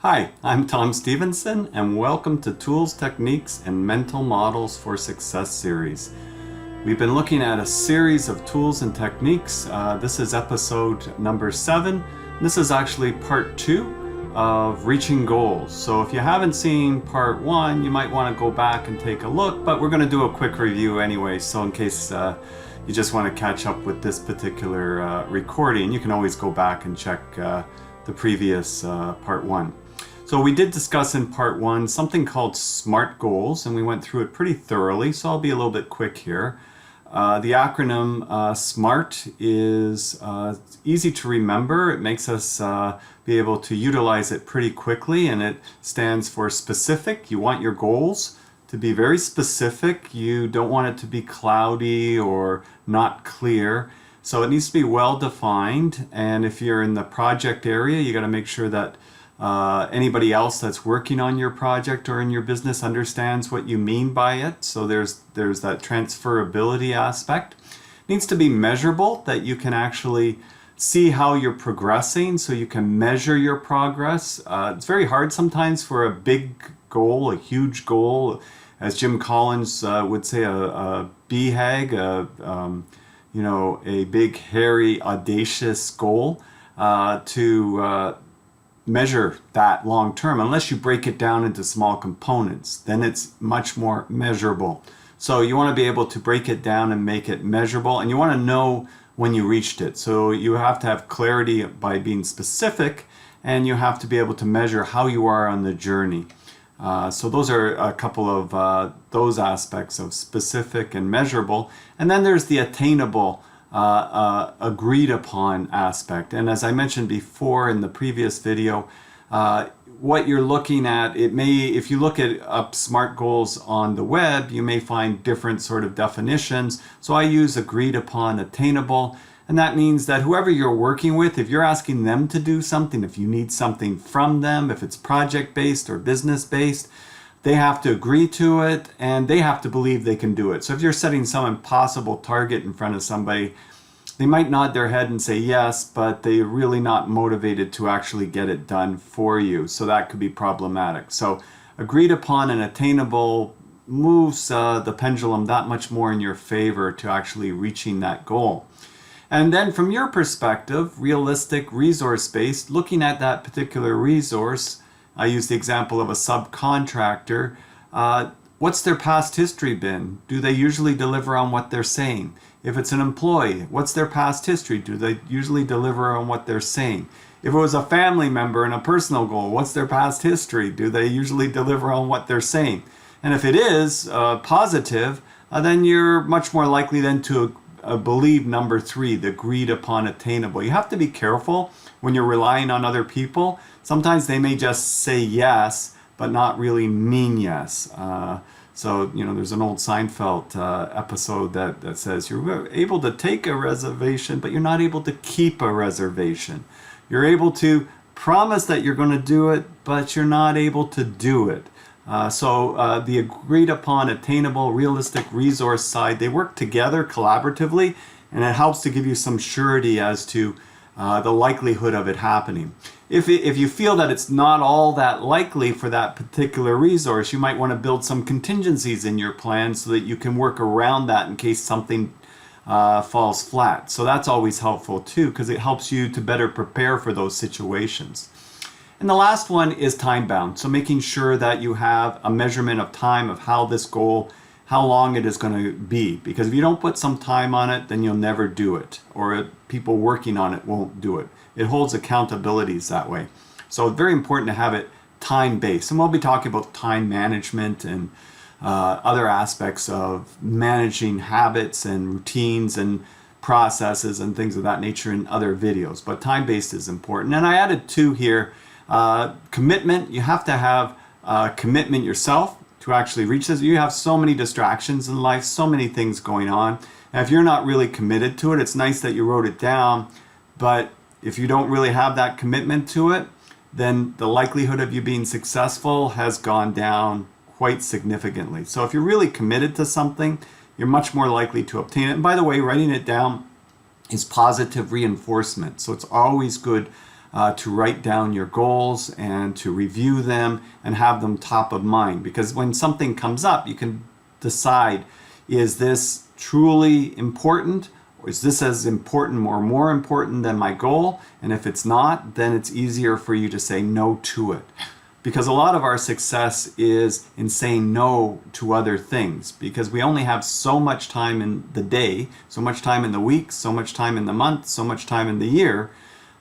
Hi, I'm Tom Stephenson, and welcome to Tools, Techniques, and Mental Models for Success series. We've been looking at a series of tools and techniques. This is episode number 7. This is actually part 2 of reaching goals. So if you haven't seen part 1, you might want to go back and take a look, but we're going to do a quick review anyway. So in case you just want to catch up with this particular recording, you can always go back and check the previous part 1. So we did discuss in part 1 something called SMART goals, and we went through it pretty thoroughly, so I'll be a little bit quick here. The acronym SMART is easy to remember. It makes us be able to utilize it pretty quickly, and it stands for specific. You want your goals to be very specific. You don't want it to be cloudy or not clear. So it needs to be well defined, and if you're in the project area, you got to make sure that anybody else that's working on your project or in your business understands what you mean by it. So there's that transferability aspect. It needs to be measurable, that you can actually see how you're progressing, so you can measure your progress. It's very hard sometimes for a big goal, a huge goal, as Jim Collins would say, a BHAG, a big, hairy, audacious goal to measure that long term, unless you break it down into small components. Then it's much more measurable. So you want to be able to break it down and make it measurable, and you want to know when you reached it. So you have to have clarity by being specific, and you have to be able to measure how you are on the journey. So those are a couple of those aspects of specific and measurable. And then there's the attainable, agreed upon aspect. And as I mentioned before in the previous video, what you're looking at, if you look at up SMART goals on the web, you may find different sort of definitions. So I use agreed upon, attainable, and that means that whoever you're working with, if you're asking them to do something, if you need something from them, if it's project-based or business-based, they have to agree to it, and they have to believe they can do it. So if you're setting some impossible target in front of somebody, they might nod their head and say yes, but they're really not motivated to actually get it done for you. So that could be problematic. So agreed upon and attainable moves the pendulum that much more in your favor to actually reaching that goal. And then from your perspective, realistic, resource-based, looking at that particular resource, I use the example of a subcontractor. What's their past history been? Do they usually deliver on what they're saying? If it's an employee, what's their past history? Do they usually deliver on what they're saying? If it was a family member and a personal goal, what's their past history? Do they usually deliver on what they're saying? And if it is positive, then you're much more likely then to believe number 3, the agreed upon, attainable. You have to be careful when you're relying on other people. Sometimes they may just say yes, but not really mean yes. So, there's an old Seinfeld episode that says you're able to take a reservation, but you're not able to keep a reservation. You're able to promise that you're going to do it, but you're not able to do it. So the agreed upon, attainable, realistic resource side, they work together collaboratively, and it helps to give you some surety as to the likelihood of it happening. If you feel that it's not all that likely for that particular resource, you might want to build some contingencies in your plan so that you can work around that in case something falls flat. So that's always helpful too, because it helps you to better prepare for those situations. And the last one is time bound. So making sure that you have a measurement of time of how this goal, how long it is going to be. Because if you don't put some time on it, then you'll never do it. Or people working on it won't do it. It holds accountabilities that way. So it's very important to have it time-based. And we'll be talking about time management and other aspects of managing habits and routines and processes and things of that nature in other videos. But time-based is important. And I added 2 here. Commitment. You have to have commitment yourself to actually reach this. You have so many distractions in life, so many things going on. And if you're not really committed to it, it's nice that you wrote it down, but if you don't really have that commitment to it, then the likelihood of you being successful has gone down quite significantly. So if you're really committed to something, you're much more likely to obtain it. And by the way, writing it down is positive reinforcement. So it's always good to write down your goals and to review them and have them top of mind. Because when something comes up, you can decide, is this truly important? Or is this as important or more important than my goal? And if it's not, then it's easier for you to say no to it. Because a lot of our success is in saying no to other things, because we only have so much time in the day, so much time in the week, so much time in the month, so much time in the year,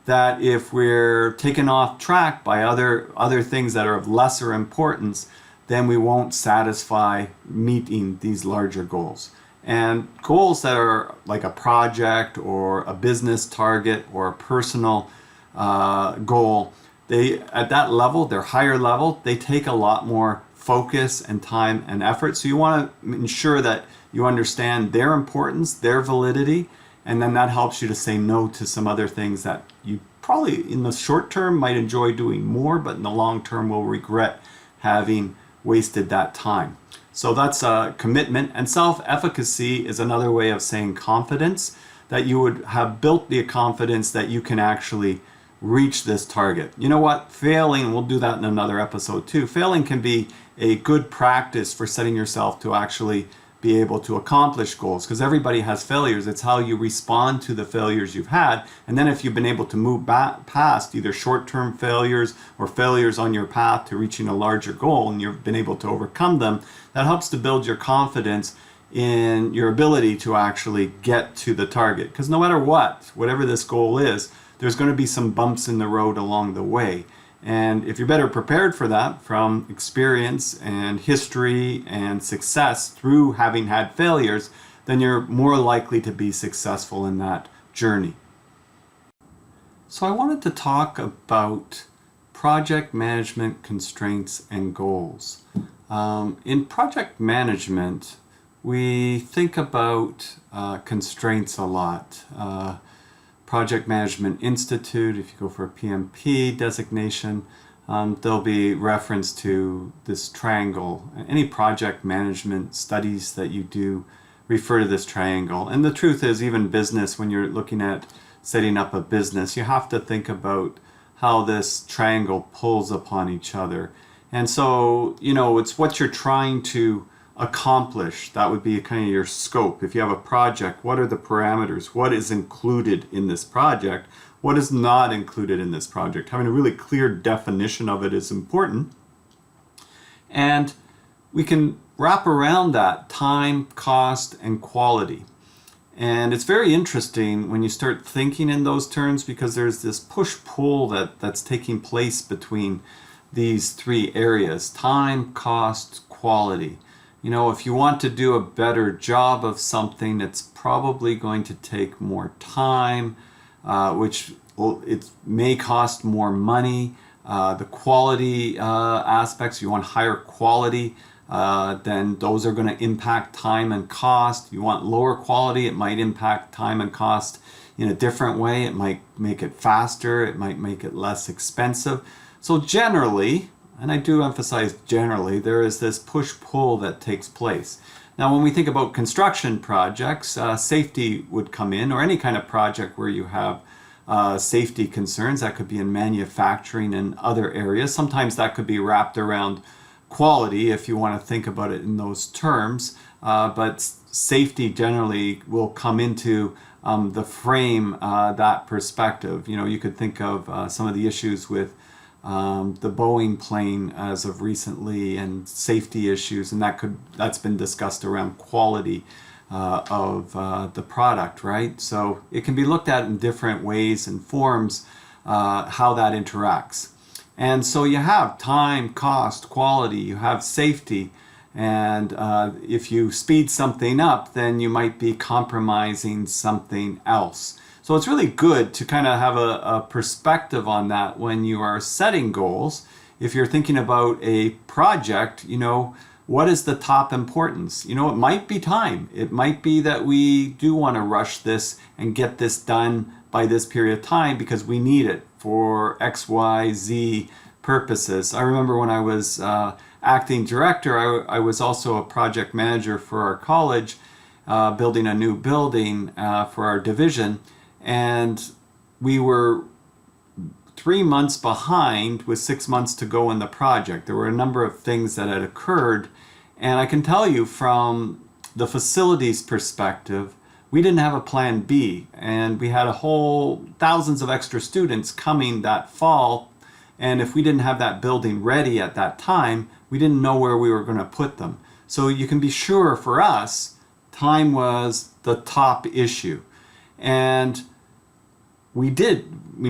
that if we're taken off track by other things that are of lesser importance, then we won't satisfy meeting these larger goals. And goals that are like a project or a business target or a personal goal, they at that level, they're higher level, they take a lot more focus and time and effort. So you want to ensure that you understand their importance, their validity, and then that helps you to say no to some other things that you probably in the short term might enjoy doing more, but in the long term will regret having wasted that time. So that's a commitment. And self-efficacy is another way of saying confidence, that you would have built the confidence that you can actually reach this target. You know what? Failing, we'll do that in another episode too. Failing can be a good practice for setting yourself to actually be able to accomplish goals, because everybody has failures. It's how you respond to the failures you've had. And then if you've been able to move back past either short-term failures or failures on your path to reaching a larger goal, and you've been able to overcome them, that helps to build your confidence in your ability to actually get to the target. Because no matter what, whatever this goal is, there's going to be some bumps in the road along the way. And if you're better prepared for that from experience and history and success through having had failures, then you're more likely to be successful in that journey. So I wanted to talk about project management constraints and goals. In project management, we think about constraints a lot. Project Management Institute, if you go for a PMP designation, there'll be reference to this triangle. Any project management studies that you do refer to this triangle. And the truth is, even business, when you're looking at setting up a business, you have to think about how this triangle pulls upon each other. And so, it's what you're trying to accomplish. That would be kind of your scope. If you have a project, what are the parameters? What is included in this project? What is not included in this project? Having a really clear definition of it is important. And we can wrap around that time, cost, and quality. And it's very interesting when you start thinking in those terms, because there's this push-pull that's taking place between these three areas: time, cost, quality. If you want to do a better job of something, it's probably going to take more time, it may cost more money. The quality aspects, you want higher quality, then those are going to impact time and cost. You want lower quality, it might impact time and cost in a different way. It might make it faster, it might make it less expensive. So generally, and I do emphasize generally, there is this push-pull that takes place. Now, when we think about construction projects, safety would come in, or any kind of project where you have safety concerns. That could be in manufacturing and other areas. Sometimes that could be wrapped around quality, if you want to think about it in those terms. But safety generally will come into the frame, that perspective. You could think of some of the issues with the Boeing plane as of recently, and safety issues, and that's been discussed around quality of the product, right? So it can be looked at in different ways and forms, how that interacts. And so you have time, cost, quality, you have safety, and if you speed something up, then you might be compromising something else. So it's really good to kind of have a perspective on that when you are setting goals. If you're thinking about a project, what is the top importance? It might be time. It might be that we do want to rush this and get this done by this period of time because we need it for X, Y, Z purposes. I remember when I was acting director, I was also a project manager for our college, building a new building for our division. And we were 3 months behind with 6 months to go in the project. There were a number of things that had occurred, and I can tell you from the facilities perspective, we didn't have a plan B, and we had a whole thousands of extra students coming that fall, and if we didn't have that building ready at that time, we didn't know where we were going to put them. So you can be sure for us, time was the top issue. And we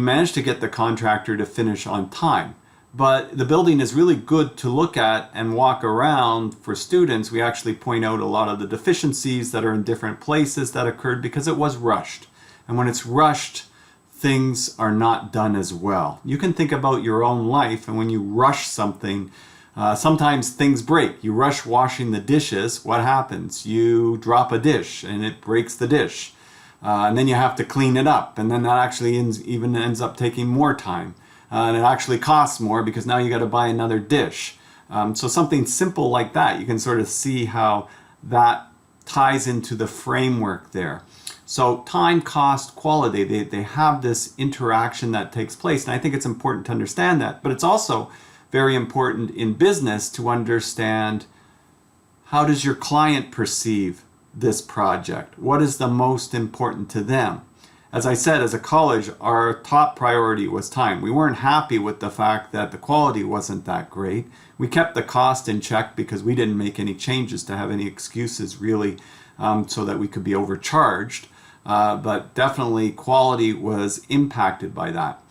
managed to get the contractor to finish on time. But the building is really good to look at and walk around for students. We actually point out a lot of the deficiencies that are in different places that occurred because it was rushed. And when it's rushed, things are not done as well. You can think about your own life, and when you rush something, sometimes things break. You rush washing the dishes, what happens? You drop a dish and it breaks the dish. And then you have to clean it up, and then that actually ends up taking more time. And it actually costs more because now you got to buy another dish. So something simple like that, you can sort of see how that ties into the framework there. So time, cost, quality, they have this interaction that takes place. And I think it's important to understand that. But it's also very important in business to understand, how does your client perceive this project? What is the most important to them? As I said, as a college, our top priority was time. We weren't happy with the fact that the quality wasn't that great. We kept the cost in check because we didn't make any changes to have any excuses really, so that we could be overcharged. But definitely quality was impacted by that.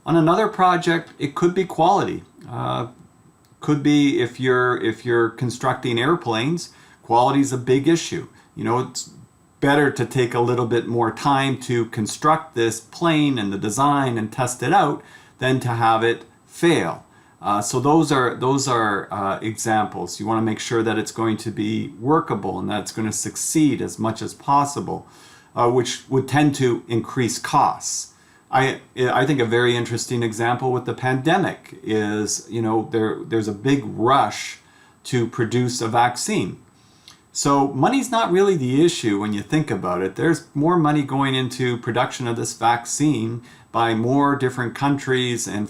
On another project, it could be quality. Could be if you're constructing airplanes, quality is a big issue. You know, it's better to take a little bit more time to construct this plane and the design and test it out than to have it fail. So those are examples. You want to make sure that it's going to be workable and that it's going to succeed as much as possible, which would tend to increase costs. I think a very interesting example with the pandemic is, you know, there's a big rush to produce a vaccine. So money's not really the issue when you think about it. There's more money going into production of this vaccine by more different countries and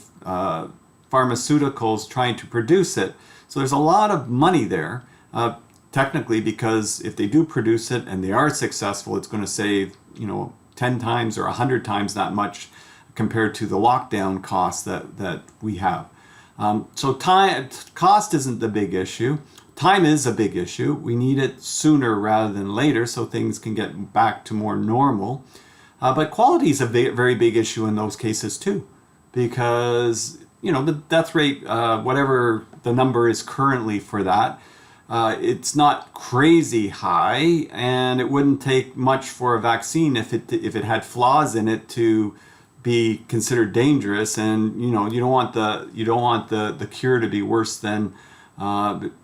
pharmaceuticals trying to produce it. So there's a lot of money there, technically, because if they do produce it and they are successful, it's going to save, you know, 10 times or 100 times that much compared to the lockdown costs that we have. So cost isn't the big issue. Time is a big issue. We need it sooner rather than later so things can get back to more normal. But quality is a very big issue in those cases too, because, you know, the death rate, whatever the number is currently for that, it's not crazy high, and it wouldn't take much for a vaccine if it had flaws in it to be considered dangerous. And you know, you don't want the cure to be worse than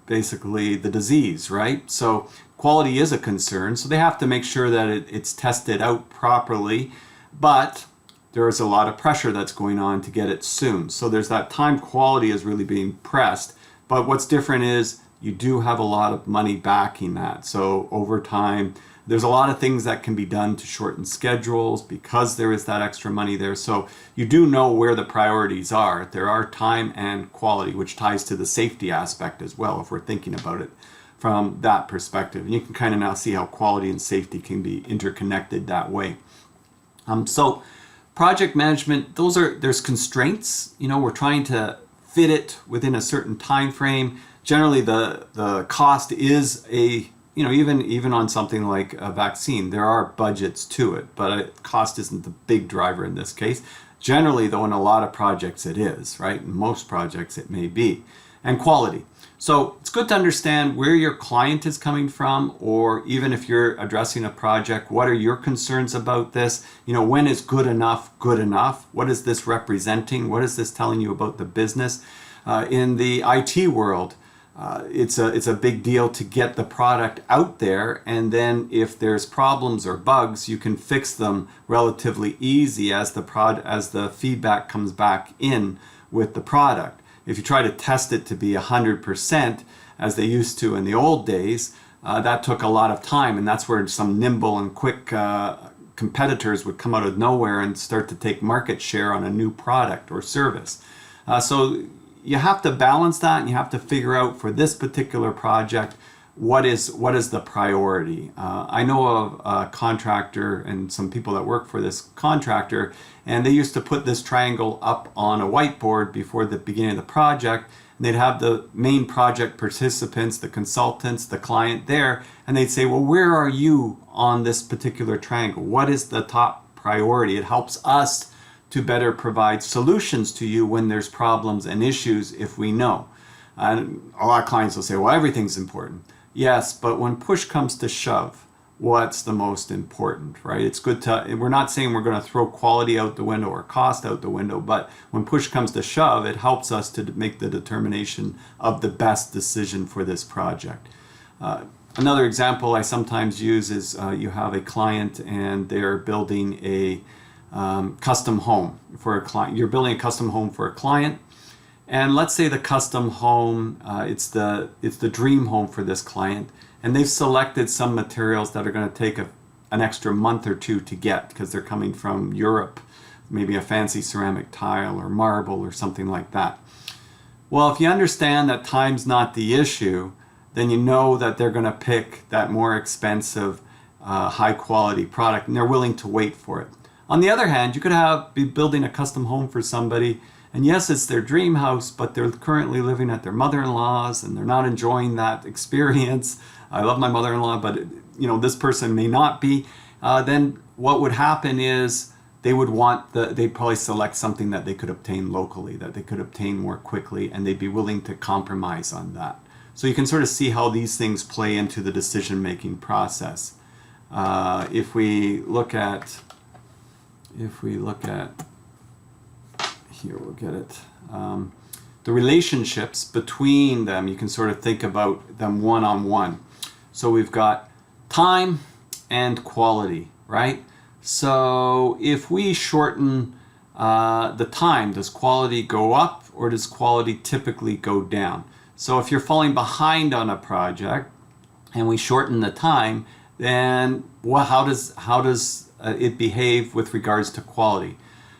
basically the disease, right? So quality is a concern. So they have to make sure that it's tested out properly, but there is a lot of pressure that's going on to get it soon. So there's that time quality is really being pressed. But what's different is you do have a lot of money backing that. So over time, there's a lot of things that can be done to shorten schedules because there is that extra money there. So you do know where the priorities are. There are time and quality, which ties to the safety aspect as well, if we're thinking about it from that perspective. And you can kind of now see how quality and safety can be interconnected that way. So project management, there's constraints. You know, we're trying to fit it within a certain time frame. Generally, the cost is even on something like a vaccine, there are budgets to it, but cost isn't the big driver in this case. Generally, though, in a lot of projects it is, right? In most projects it may be. And quality. So it's good to understand where your client is coming from, or even if you're addressing a project, what are your concerns about this? You know, when is good enough good enough? What is this representing? What is this telling you about the business? In the IT world, it's a big deal to get the product out there, and then if there's problems or bugs, you can fix them relatively easy as the feedback comes back in with the product. If you try to test it to be 100%, as they used to in the old days, that took a lot of time, and that's where some nimble and quick competitors would come out of nowhere and start to take market share on a new product or service. So you have to balance that, and you have to figure out for this particular project what is the priority. I know of a contractor and some people that work for this contractor, and they used to put this triangle up on a whiteboard before the beginning of the project, and they'd have the main project participants, the consultants, the client there, and they'd say, well, where are you on this particular triangle? What is the top priority? It helps us to better provide solutions to you when there's problems and issues if we know. And a lot of clients will say, well, everything's important. Yes, but when push comes to shove, what's the most important, right? It's good to, we're not saying we're going to throw quality out the window or cost out the window, but when push comes to shove, it helps us to make the determination of the best decision for this project. Another example I sometimes use is you have a client and they're building a custom home for a client. You're building a custom home for a client, and let's say the custom home, it's the dream home for this client, and they've selected some materials that are going to take an extra month or two to get because they're coming from Europe, maybe a fancy ceramic tile or marble or something like that. Well, if you understand that time's not the issue, then you know that they're going to pick that more expensive, high quality product, and they're willing to wait for it. On the other hand, you could be building a custom home for somebody, and yes, it's their dream house, but they're currently living at their mother-in-law's and they're not enjoying that experience. I love my mother-in-law, but this person may not be. Then what would happen is they'd probably select something that they could obtain locally, that they could obtain more quickly, and they'd be willing to compromise on that. So you can sort of see how these things play into the decision-making process. If we look at here, we'll get it. The relationships between them, you can sort of think about them one-on-one. So we've got time and quality, right? So if we shorten the time, does quality go up or does quality typically go down? So if you're falling behind on a project and we shorten the time, then how does it behave with regards to quality?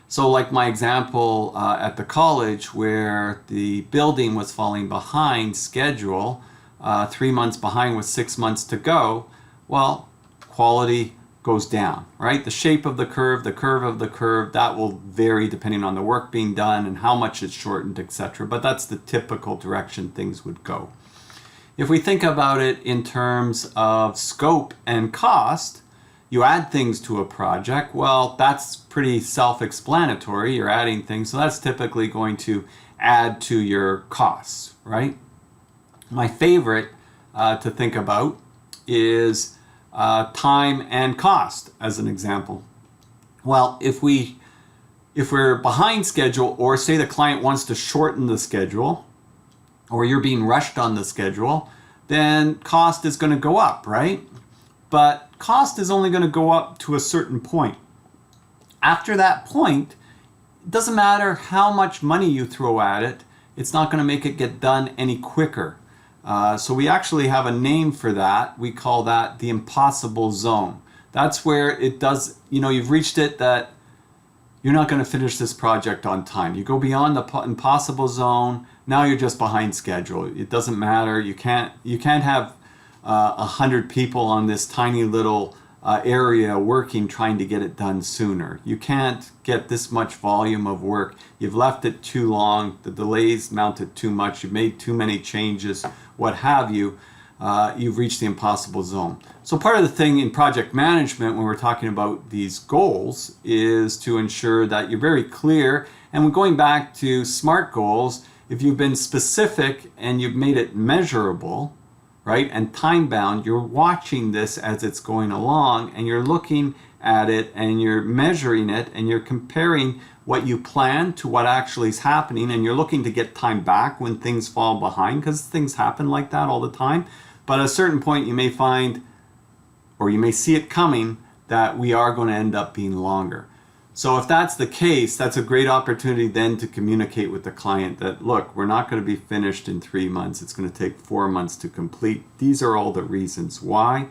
So like my example at the college where the building was falling behind schedule, 3 months behind with 6 months to go, well, quality goes down, right? The shape of the curve of the curve, that will vary depending on the work being done and how much it's shortened, etc. But that's the typical direction things would go. If we think about it in terms of scope and cost, you add things to a project, well, that's pretty self-explanatory. You're adding things, so that's typically going to add to your costs, right? My favorite to think about is time and cost as an example. Well, if we're behind schedule, or say the client wants to shorten the schedule, or you're being rushed on the schedule, then cost is going to go up, right? But cost is only going to go up to a certain point. After that point, it doesn't matter how much money you throw at it, it's not going to make it get done any quicker. So we actually have a name for that. We call that the impossible zone. That's where it does, you've reached it that you're not going to finish this project on time. You go beyond the impossible zone, now you're just behind schedule. It doesn't matter. You can't have 100 people on this tiny little area working trying to get it done sooner. You can't get this much volume of work. You've left it too long. The delays mounted too much. You've made too many changes, what have you. You've reached the impossible zone. So part of the thing in project management when we're talking about these goals is to ensure that you're very clear. And when going back to SMART goals, if you've been specific and you've made it measurable, right, and time bound, you're watching this as it's going along and you're looking at it and you're measuring it and you're comparing what you plan to what actually is happening, and you're looking to get time back when things fall behind, because things happen like that all the time. But at a certain point you may find, or you may see it coming, that we are going to end up being longer. So if that's the case, that's a great opportunity then to communicate with the client that, look, we're not going to be finished in 3 months. It's going to take 4 months to complete. These are all the reasons why.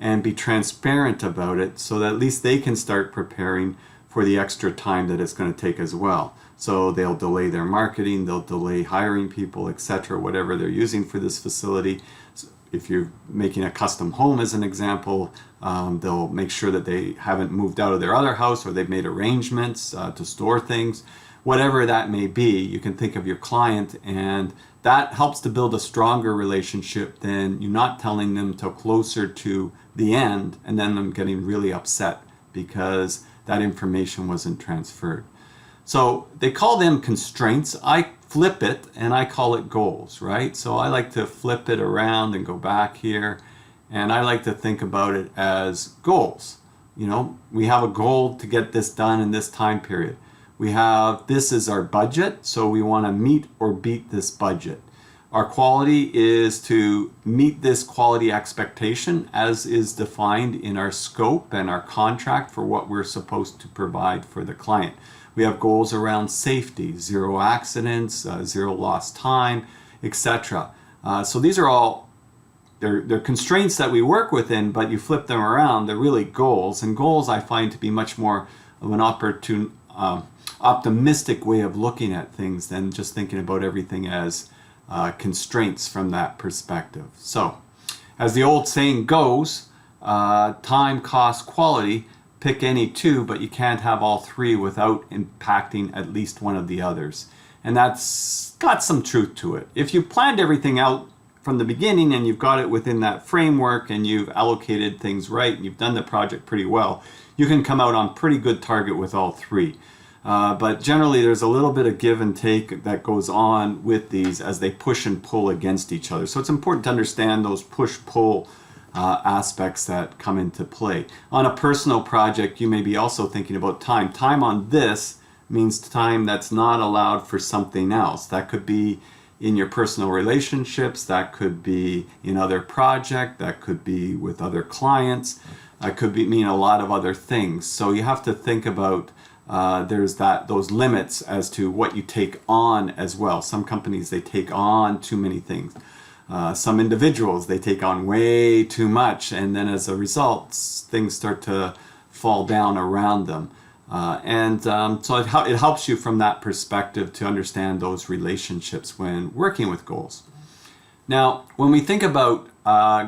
and be transparent about it so that at least they can start preparing for the extra time that it's going to take as well. So they'll delay their marketing, they'll delay hiring people, etc., whatever they're using for this facility. So if you're making a custom home as an example, they'll make sure that they haven't moved out of their other house, or they've made arrangements to store things. Whatever that may be, you can think of your client, and that helps to build a stronger relationship than you not telling them till closer to the end and then them getting really upset because that information wasn't transferred. So they call them constraints. I flip it and I call it goals, right? So I like to flip it around and go back here, and I like to think about it as goals. You know, we have a goal to get this done in this time period. We have, this is our budget, so we want to meet or beat this budget. Our quality is to meet this quality expectation as is defined in our scope and our contract for what we're supposed to provide for the client. We have goals around safety, 0 accidents, 0 lost time, etc. So these are all, they're constraints that we work within, but you flip them around, they're really goals. And goals I find to be much more of an optimistic way of looking at things than just thinking about everything as constraints from that perspective. So, as the old saying goes, time, cost, quality, pick any two, but you can't have all three without impacting at least one of the others. And that's got some truth to it. If you planned everything out from the beginning and you've got it within that framework and you've allocated things right and you've done the project pretty well, you can come out on pretty good target with all three. But generally there's a little bit of give and take that goes on with these as they push and pull against each other. So it's important to understand those push-pull aspects that come into play. On a personal project, you may be also thinking about time. Time on this means time that's not allowed for something else. That could be in your personal relationships, that could be in other projects, that could be with other clients, that could mean a lot of other things. So you have to think about there's those limits as to what you take on as well. Some companies, they take on too many things. Some individuals, they take on way too much, and then as a result, things start to fall down around them. So it helps you from that perspective to understand those relationships when working with goals. Now, when we think about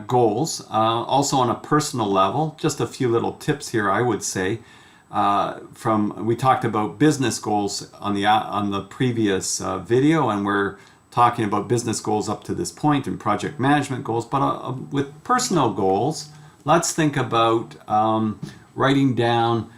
goals, also on a personal level, just a few little tips here, I would say. We talked about business goals on the previous video, and we're talking about business goals up to this point and project management goals. But with personal goals, let's think about writing down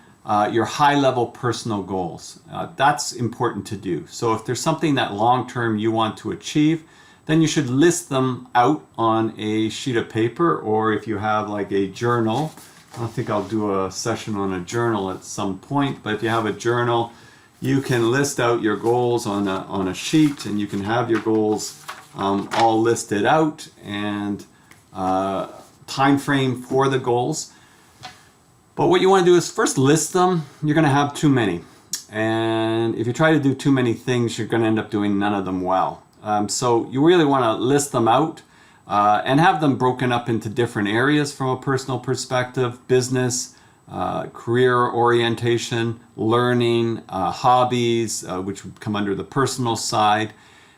your high-level personal goals. That's important to do. So if there's something that long-term you want to achieve, then you should list them out on a sheet of paper, or if you have like a journal. I think I'll do a session on a journal at some point, but if you have a journal, you can list out your goals on a sheet, and you can have your goals all listed out and time frame for the goals. But what you want to do is first list them. You're going to have too many. And if you try to do too many things, you're going to end up doing none of them well. So you really want to list them out and have them broken up into different areas from a personal perspective: business, career orientation, learning, hobbies, which would come under the personal side.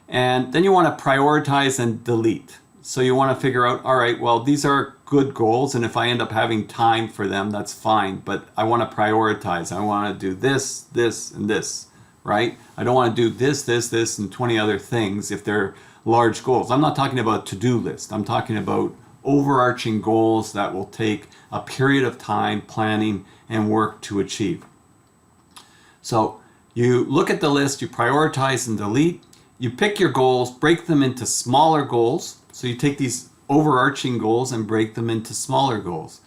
And then you want to prioritize and delete. So you want to figure out, all right, well, these are good goals, and if I end up having time for them, that's fine, but I want to prioritize. I want to do this, this, and this, right? I don't want to do this, this, this, and 20 other things if they're large goals. I'm not talking about a to-do list. I'm talking about overarching goals that will take a period of time, planning, and work to achieve. So you look at the list, you prioritize and delete, you pick your goals, break them into smaller goals. So you take these overarching goals and break them into smaller goals.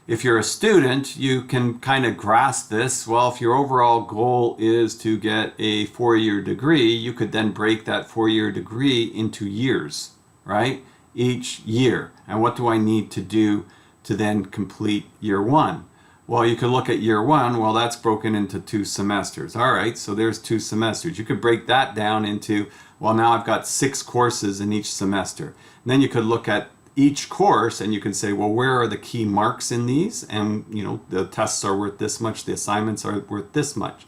If you're a student, you can kind of grasp this. Well, if your overall goal is to get a 4-year degree, you could then break that 4-year degree into years, right? Each year. And what do I need to do to then complete year 1? Well, you could look at year 1. Well, that's broken into 2 semesters. All right, so there's 2 semesters. You could break that down into, well, now I've got 6 courses in each semester. And then you could look at each course, and you can say, well, where are the key marks in these? And the tests are worth this much, the assignments are worth this much.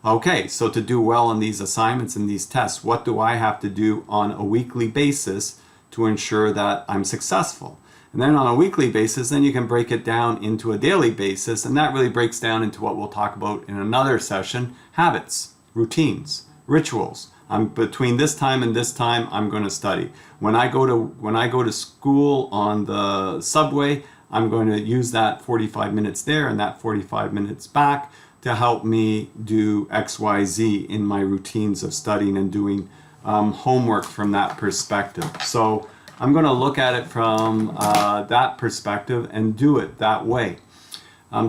Okay, so to do well on these assignments and these tests, what do I have to do on a weekly basis to ensure that I'm successful? And then on a weekly basis, then you can break it down into a daily basis, and that really breaks down into what we'll talk about in another session: habits, routines, rituals. Between this time and this time, I'm going to study. When I go to school on the subway, I'm going to use that 45 minutes there and that 45 minutes back to help me do XYZ in my routines of studying and doing homework from that perspective. So I'm going to look at it from that perspective and do it that way.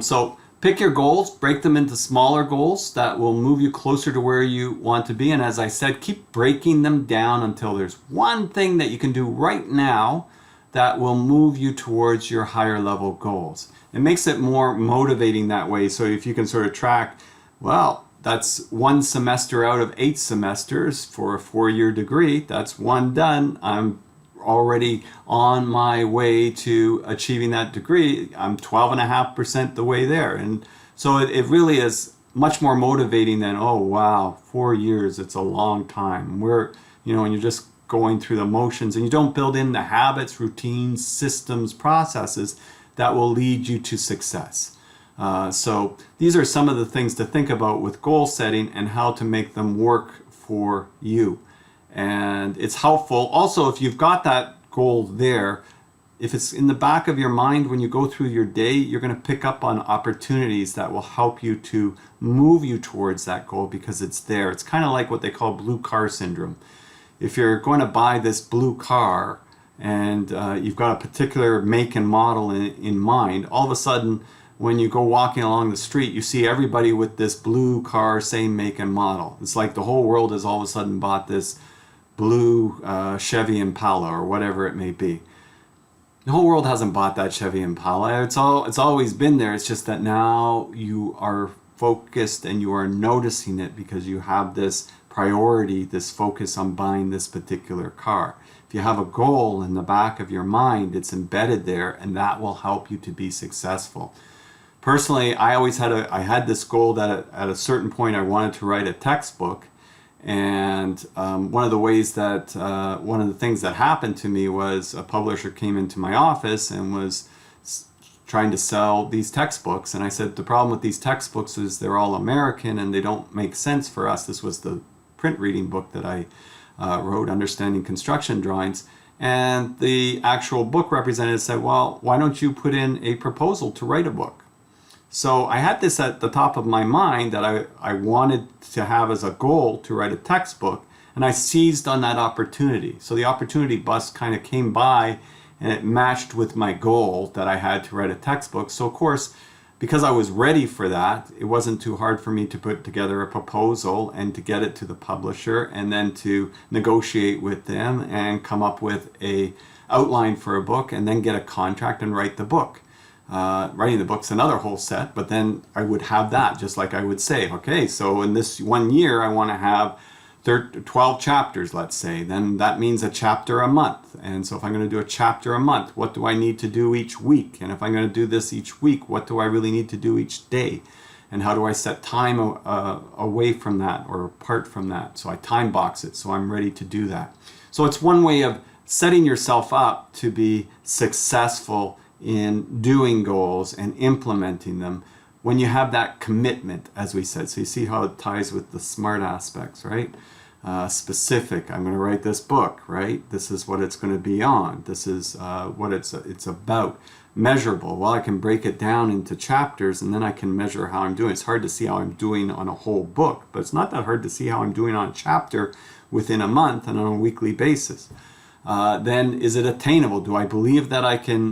So pick your goals, break them into smaller goals that will move you closer to where you want to be. And as I said, keep breaking them down until there's one thing that you can do right now that will move you towards your higher level goals. It makes it more motivating that way. So if you can sort of track, well, that's 1 semester out of 8 semesters for a 4-year degree. That's 1 done. I'm already on my way to achieving that degree. I'm 12.5% the way there. And so it really is much more motivating than, oh wow, 4 years, it's a long time. And you're just going through the motions and you don't build in the habits, routines, systems, processes that will lead you to success. So these are some of the things to think about with goal setting and how to make them work for you. And it's helpful also if you've got that goal there, if it's in the back of your mind when you go through your day, you're going to pick up on opportunities that will help you to move you towards that goal because it's there. It's kind of like what they call blue car syndrome. If you're going to buy this blue car and you've got a particular make and model in mind, all of a sudden when you go walking along the street, you see everybody with this blue car, same make and model. It's like the whole world has all of a sudden bought this blue Chevy Impala or whatever it may be. The whole world hasn't bought that Chevy Impala. It's always been there. It's just that now you are focused and you are noticing it because you have this priority, this focus on buying this particular car. If you have a goal in the back of your mind, it's embedded there, and that will help you to be successful. Personally, I had this goal that at a certain point I wanted to write a textbook. And one of the things that happened to me was a publisher came into my office and was trying to sell these textbooks. And I said, the problem with these textbooks is they're all American and they don't make sense for us. This was the print reading book that I wrote, Understanding Construction Drawings. And the actual book representative said, well, why don't you put in a proposal to write a book? So I had this at the top of my mind that I wanted to have as a goal to write a textbook, and I seized on that opportunity. So the opportunity bus kind of came by and it matched with my goal that I had to write a textbook. So of course, because I was ready for that, it wasn't too hard for me to put together a proposal and to get it to the publisher and then to negotiate with them and come up with a outline for a book and then get a contract and write the book. Writing the book's another whole set, but then I would have that, just like I would say, okay, so in this 1 year I want to have 12 chapters, let's say. Then that means a chapter a month. And so if I'm going to do a chapter a month, what do I need to do each week? And if I'm going to do this each week, what do I really need to do each day? And how do I set time away from that or apart from that? So I time box it so I'm ready to do that. So it's one way of setting yourself up to be successful in doing goals and implementing them when you have that commitment, as we said. So you see how it ties with the SMART aspects, right? Specific, I'm going to write this book, right? This is what it's going to be on. This is what it's about. Measurable, well, I can break it down into chapters and then I can measure how I'm doing. It's hard to see how I'm doing on a whole book, but it's not that hard to see how I'm doing on a chapter within a month and on a weekly basis. Then is it attainable? Do I believe that I can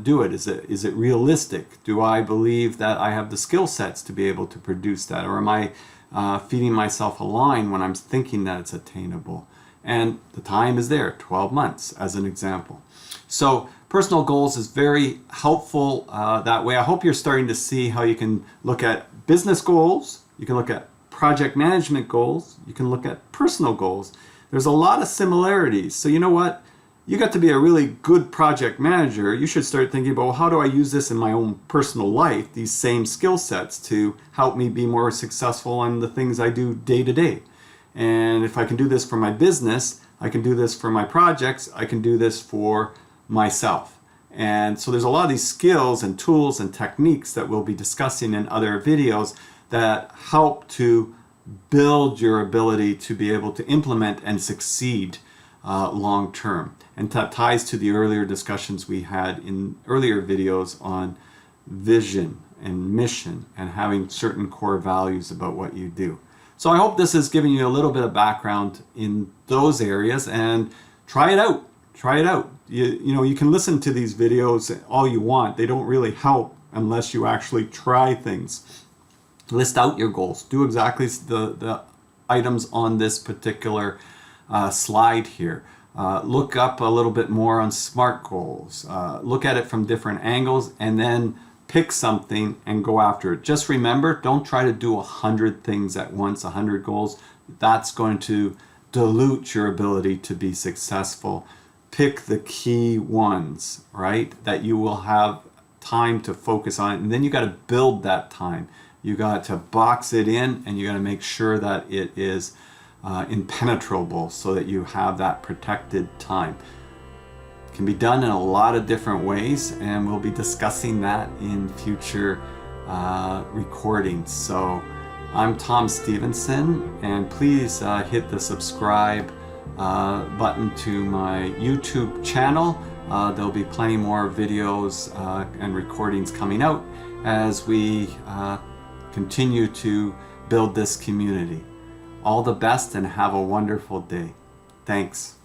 do it? Is it realistic? Do I believe that I have the skill sets to be able to produce that? Or am I feeding myself a line when I'm thinking that it's attainable? And the time is there, 12 months as an example. So personal goals is very helpful that way. I hope you're starting to see how you can look at business goals, you can look at project management goals, you can look at personal goals. There's a lot of similarities. So you know what? you got to be a really good project manager, you should start thinking about, well, how do I use this in my own personal life, these same skill sets, to help me be more successful on the things I do day to day. And if I can do this for my business, I can do this for my projects, I can do this for myself. And so there's a lot of these skills and tools and techniques that we'll be discussing in other videos that help to build your ability to be able to implement and succeed long term. And that ties to the earlier discussions we had in earlier videos on vision and mission and having certain core values about what you do. So I hope this has given you a little bit of background in those areas, and try it out. Try it out. You know, you can listen to these videos all you want. They don't really help unless you actually try things. List out your goals. Do exactly the items on this particular slide here. Look up a little bit more on SMART goals. Look at it from different angles, and then pick something and go after it. Just remember, don't try to do 100 things at once, 100 goals. That's going to dilute your ability to be successful. Pick the key ones, right, that you will have time to focus on, and then you got to build that time. You got to box it in, and you got to make sure that it is impenetrable so that you have that protected time. It can be done in a lot of different ways, and we'll be discussing that in future recordings. So I'm Tom Stephenson, and please hit the subscribe button to my YouTube channel. There'll be plenty more videos and recordings coming out as we continue to build this community. All the best and have a wonderful day. Thanks.